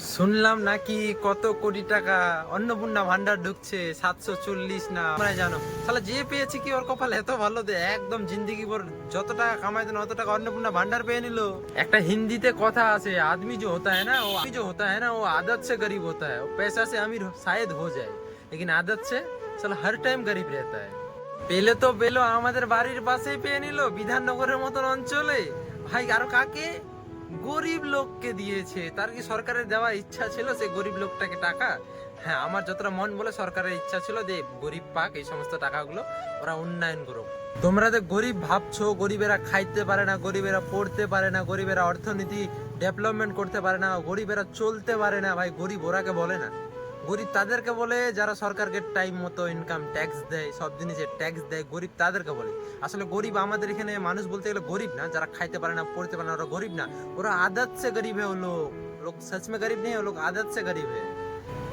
শুনলাম নাকি কত কোটি টাকা অন্নপূর্ণা ভান্ডার ঢুকছে 740 না মানে জানো শালা যে পেয়েছে কি ওর কপাল এত ভালো দে একদম জিন্দেগি ভর যত টাকা কামাইতেন অত টাকা অন্নপূর্ণা ভান্ডার পেয়ে নিল। একটা হিন্দিতে কথা আছে आदमी जो होता है ना वो वो आदत से गरीब होता है वो पैसा से अमीर शायद हो जाए लेकिन आदत से साला हर टाइम गरीब रहता है। পেলে তো পেলো আমাদের বাড়ির পাশেই পেয়ে নিল বিধাননগরের মতন অঞ্চলে। ভাই আরো কাকে? গরিব লোককে দিয়েছে। তার কি সরকারের দেওয়ার ইচ্ছা ছিল সে গরিব লোকটাকে টাকা? হ্যাঁ, আমার যতটা মন বলে সরকারের ইচ্ছা ছিল যে গরিব পাক এই সমস্ত টাকাগুলো, ওরা উন্নয়ন করুক। তোমরা যে গরিব ভাবছো, গরিবেরা খাইতে পারে না, গরিবেরা পড়তে পারে না, গরিবেরা অর্থনীতি ডেভেলপমেন্ট করতে পারে না, গরিবেরা চলতে পারে না, ভাই গরিব ওরাকে বলে না। গরিব তাদেরকে বলে যারা সরকারকে টাইম মতো ইনকাম ট্যাক্স দেয়, সব জিনিসের ট্যাক্স দেয়, গরিব তাদেরকে বলে। আসলে গরিব আমাদের এখানে মানুষ বলতে গেলে গরিব না, যারা খাইতে পারে না, পড়তে পারে না, ওরা গরিব না, ওরা আদত সে গরিব है। वो लोग सच में गरीब नहीं है, वो लोग आदत से गरीब है।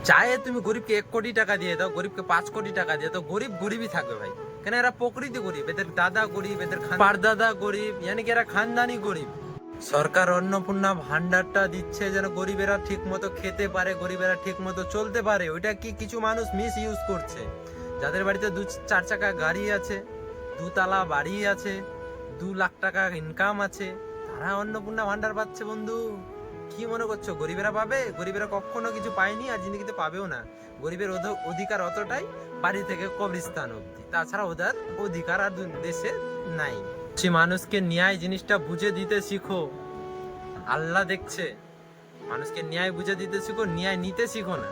চায়ে তুমি গরিবকে 1 কোটি টাকা দিয়ে দাও, গরিবকে 5 কোটি টাকা দিয়ে দাও, গরিব গরিবই থাকবে ভাই। কেন? এরা প্রকৃতি গরিব, এদের দাদা গরিব, এদের পারদাদা গরিব, ইয়ানি কি এরা খানদানি গরিব। সরকার অন্নপূর্ণা ভান্ডারটা দিচ্ছে যেন গরিবেরা ঠিক মতো খেতে পারে, গরিবেরা ঠিক মতো চলতে পারে। ওইটা কি কিছু মানুষ মিস ইউজ করছে। যাদের বাড়িতে 2-4 চাকা গাড়ি আছে, 2 তলা বাড়ি আছে, 2 লাখ টাকা ইনকাম আছে, তারা অন্নপূর্ণা ভান্ডার পাচ্ছে। বন্ধু কি মনে করছো গরিবেরা পাবে? গরিবেরা কখনো কিছু পায়নি আর জিন্দগিতে পাবেও না। গরিবের অধিকার অতটাই বাড়ি থেকে কবরস্থান অব্দি, তাছাড়া ওদের অধিকার আর দেশে নাই। সে মানুষকে ন্যায় জিনিসটা বুঝে দিতে শিখো, আল্লাহ দেখছে। মানুষকে ন্যায় বুঝে দিতে শিখো, ন্যায় নিতে শিখো না।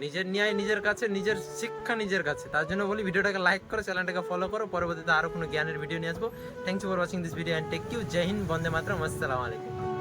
নিজের ন্যায় নিজের কাছে, নিজের শিক্ষা নিজের কাছে। তার জন্য বলি ভিডিওটাকে লাইক করো, চ্যানেলটাকে ফলো করো। পরবর্তীতে আরো কোনো জ্ঞানের ভিডিও নিয়ে আসবো। Thanks for watching this video and thank you. Jai Hind, Vande Mataram, আসসালামু আলাইকুম।